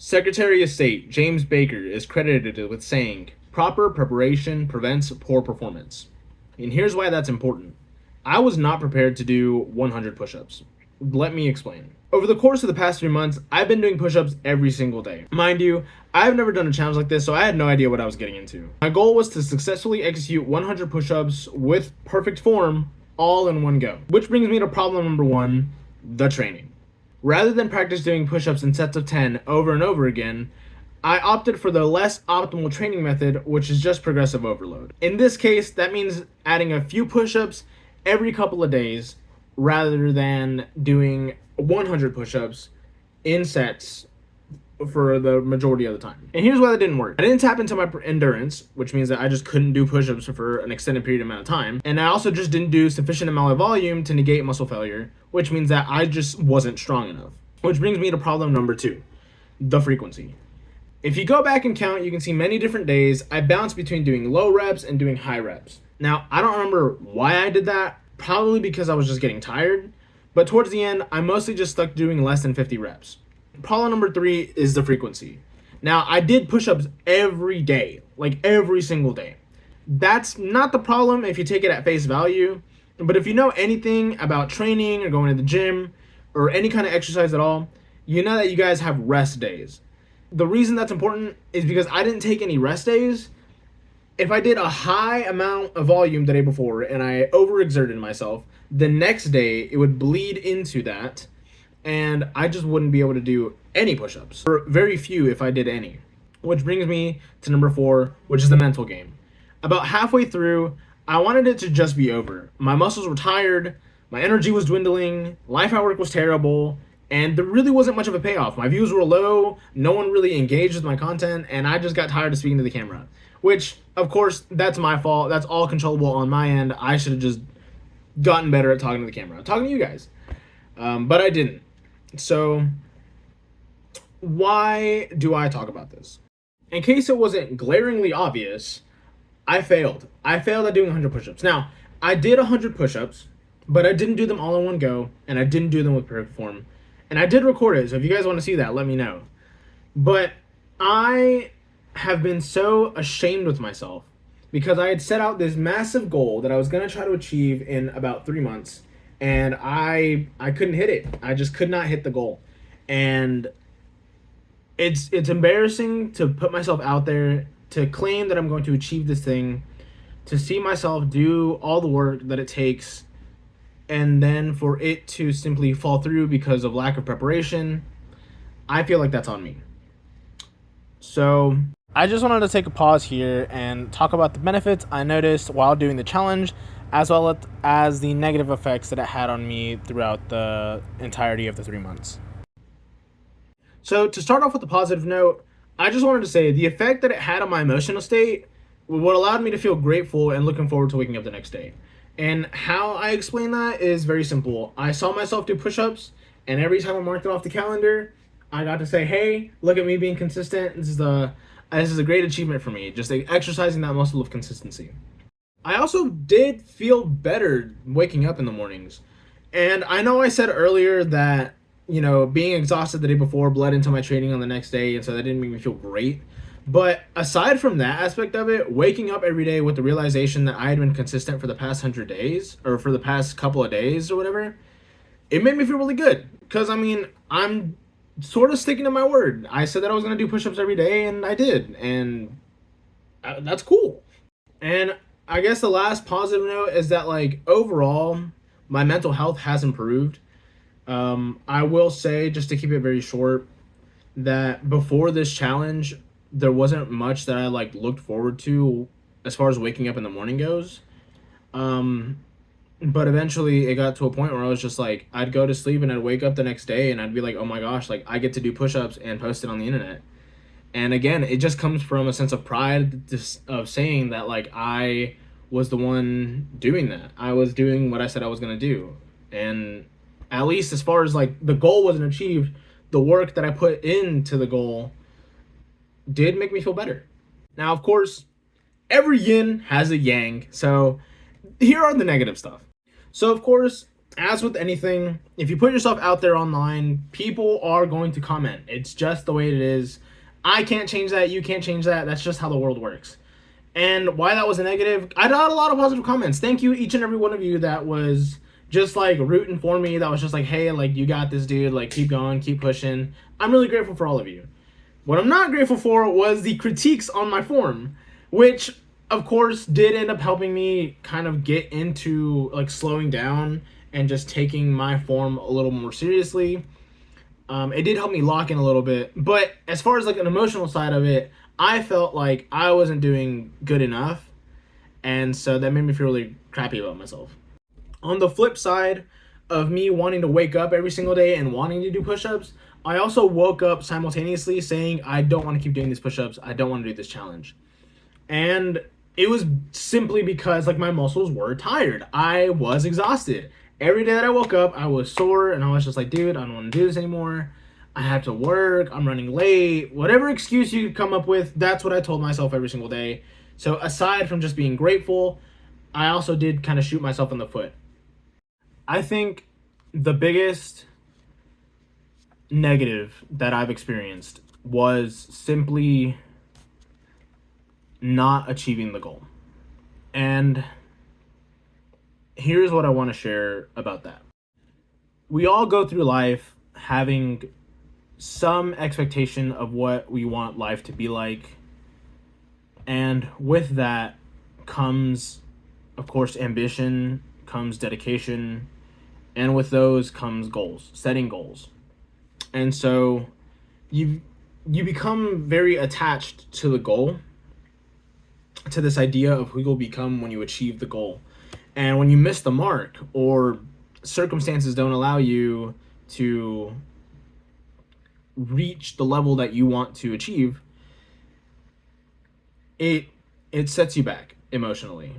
Secretary of State James Baker is credited with saying, "Proper preparation prevents poor performance." And here's why that's important. I was not prepared to do 100 push ups. Let me explain. Over the course of the past 3 months, I've been doing push ups every single day. Mind you, I've never done a challenge like this, so I had no idea what I was getting into. My goal was to successfully execute 100 push ups with perfect form all in one go. Which brings me to problem number one, the training. Rather than practice doing push-ups in sets of 10 over and over again, I opted for the less optimal training method, which is just progressive overload. In this case, that means adding a few push-ups every couple of days rather than doing 100 push-ups in sets for the majority of the time. And here's why that didn't work. I didn't tap into my endurance, which means that I just couldn't do push-ups for an extended period amount of time. And I also just didn't do sufficient amount of volume to negate muscle failure, which means that I just wasn't strong enough. Which brings me to problem number two, the frequency. If you go back and count, you can see many different days I bounced between doing low reps and doing high reps. Now, I don't remember why I did that, probably because I was just getting tired, but towards the end, I mostly just stuck doing less than 50 reps. Problem number three is the frequency. Now, I did push-ups every day, like every single day. That's not the problem if you take it at face value, but if you know anything about training or going to the gym or any kind of exercise at all, you know that you guys have rest days. The reason that's important is because I didn't take any rest days. If I did a high amount of volume the day before and I overexerted myself, the next day it would bleed into that and I just wouldn't be able to do any push-ups, or very few if I did any. Which brings me to number four, which is the mental game. About halfway through, I wanted it to just be over. My muscles were tired, my energy was dwindling, life at work was terrible, and there really wasn't much of a payoff. My views were low, no one really engaged with my content, and I just got tired of speaking to the camera. Which, of course, that's my fault. That's all controllable on my end. I should have just gotten better at talking to the camera, talking to you guys. But I didn't. So, why do I talk about this? In case it wasn't glaringly obvious, I failed. I failed at doing 100 push-ups. Now, I did 100 push-ups, but I didn't do them all in one go, and I didn't do them with perfect form. And I did record it, so if you guys want to see that, let me know. But I have been so ashamed with myself because I had set out this massive goal that I was going to try to achieve in about 3 months, and I couldn't hit it. I just could not hit the goal. And it's embarrassing to put myself out there, to claim that I'm going to achieve this thing, to see myself do all the work that it takes, and then for it to simply fall through because of lack of preparation. I feel like that's on me. So I just wanted to take a pause here and talk about the benefits I noticed while doing the challenge, as well as the negative effects that it had on me throughout the entirety of the 3 months. So to start off with a positive note, I just wanted to say the effect that it had on my emotional state, what allowed me to feel grateful and looking forward to waking up the next day. And how I explain that is very simple. I saw myself do push-ups, and every time I marked it off the calendar, I got to say, hey, look at me being consistent. This is a great achievement for me, just exercising that muscle of consistency. I also did feel better waking up in the mornings. And I know I said earlier that, being exhausted the day before bled into my training on the next day, and so that didn't make me feel great. But aside from that aspect of it, waking up every day with the realization that I had been consistent for the past 100 days, or for the past couple of days or whatever, it made me feel really good. Because, I'm sort of sticking to my word. I said that I was going to do push-ups every day, and I did. And that's cool. And I guess the last positive note is that, overall, my mental health has improved. I will say, just to keep it very short, that before this challenge, there wasn't much that I looked forward to as far as waking up in the morning goes. But eventually it got to a point where I was just I'd go to sleep and I'd wake up the next day and I'd be like, oh my gosh, I get to do push-ups and post it on the internet. And again, it just comes from a sense of pride of saying that I was the one doing that. I was doing what I said I was going to do. And at least as far as the goal wasn't achieved, the work that I put into the goal did make me feel better. Now, of course, every yin has a yang. So here are the negative stuff. So, of course, As with anything, if you put yourself out there online, people are going to comment. It's just the way it is. I can't change that. You can't change that. That's just how the world works. And why that was a negative, I got a lot of positive comments. Thank you, each and every one of you that was just like rooting for me. That was just like, hey, like, you got this, dude. Like, keep going, keep pushing. I'm really grateful for all of you. What I'm not grateful for was the critiques on my form, which of course did end up helping me kind of get into like slowing down and just taking my form a little more seriously. It did help me lock in a little bit, but as far as like an emotional side of it, I felt like I wasn't doing good enough, and so that made me feel really crappy about myself. On the flip side of me wanting to wake up every single day and wanting to do push-ups, I also woke up simultaneously saying I don't want to keep doing these push-ups. I don't want to do this challenge. And it was simply because like my muscles were tired. I was exhausted. Every day that I woke up, I was sore and I was just like, dude, I don't want to do this anymore. I have to work. I'm running late. Whatever excuse you could come up with, that's what I told myself every single day. So aside from just being grateful, I also did kind of shoot myself in the foot. I think the biggest negative that I've experienced was simply not achieving the goal. And here's what I want to share about that. We all go through life having some expectation of what we want life to be like. And with that comes, of course, ambition, comes dedication, and with those comes goals, setting goals. And so you become very attached to the goal, to this idea of who you'll become when you achieve the goal. And when you miss the mark or circumstances don't allow you to reach the level that you want to achieve, it sets you back emotionally.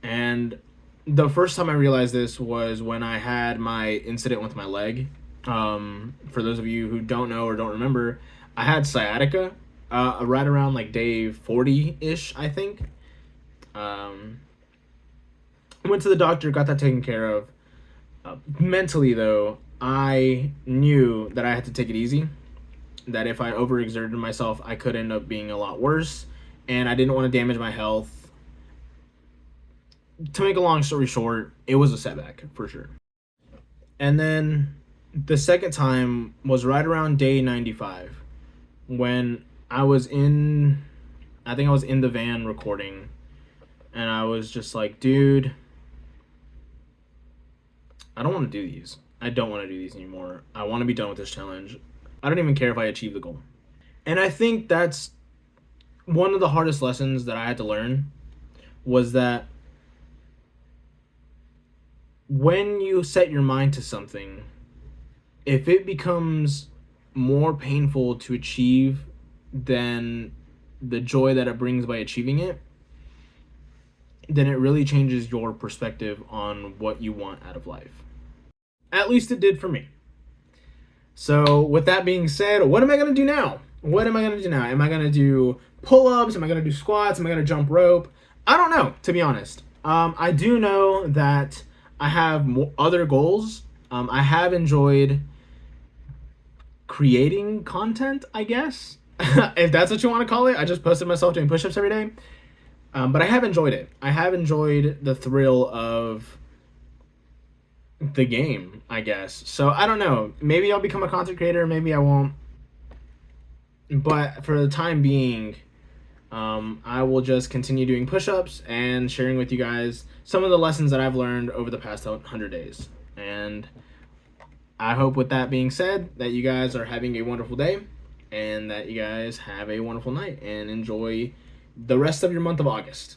And the first time I realized this was when I had my incident with my leg. For those of you who don't know or don't remember, I had sciatica right around like day 40-ish, I think. Went to the doctor, got that taken care of. Mentally, though, I knew that I had to take it easy, that if I overexerted myself, I could end up being a lot worse, and I didn't want to damage my health. To make a long story short, it was a setback for sure. And then the second time was right around day 95 when I think I was in the van recording, and I was just like, dude, I don't want to do these. I don't want to do these anymore. I want to be done with this challenge. I don't even care if I achieve the goal. And I think that's one of the hardest lessons that I had to learn, was that when you set your mind to something, if it becomes more painful to achieve than the joy that it brings by achieving it, then it really changes your perspective on what you want out of life. At least it did for me. So with that being said, what am I going to do now? What am I going to do now? Am I going to do pull-ups? Am I going to do squats? Am I going to jump rope? I don't know, to be honest. I do know that I have other goals. I have enjoyed creating content, I guess, if that's what you want to call it. I just posted myself doing push-ups every day. But I have enjoyed it. I have enjoyed the thrill of the game, I guess. So I don't know. Maybe I'll become a content creator. Maybe I won't. But for the time being, I will just continue doing push-ups and sharing with you guys some of the lessons that I've learned over the past 100 days. And I hope with that being said that you guys are having a wonderful day and that you guys have a wonderful night and enjoy the rest of your month of August.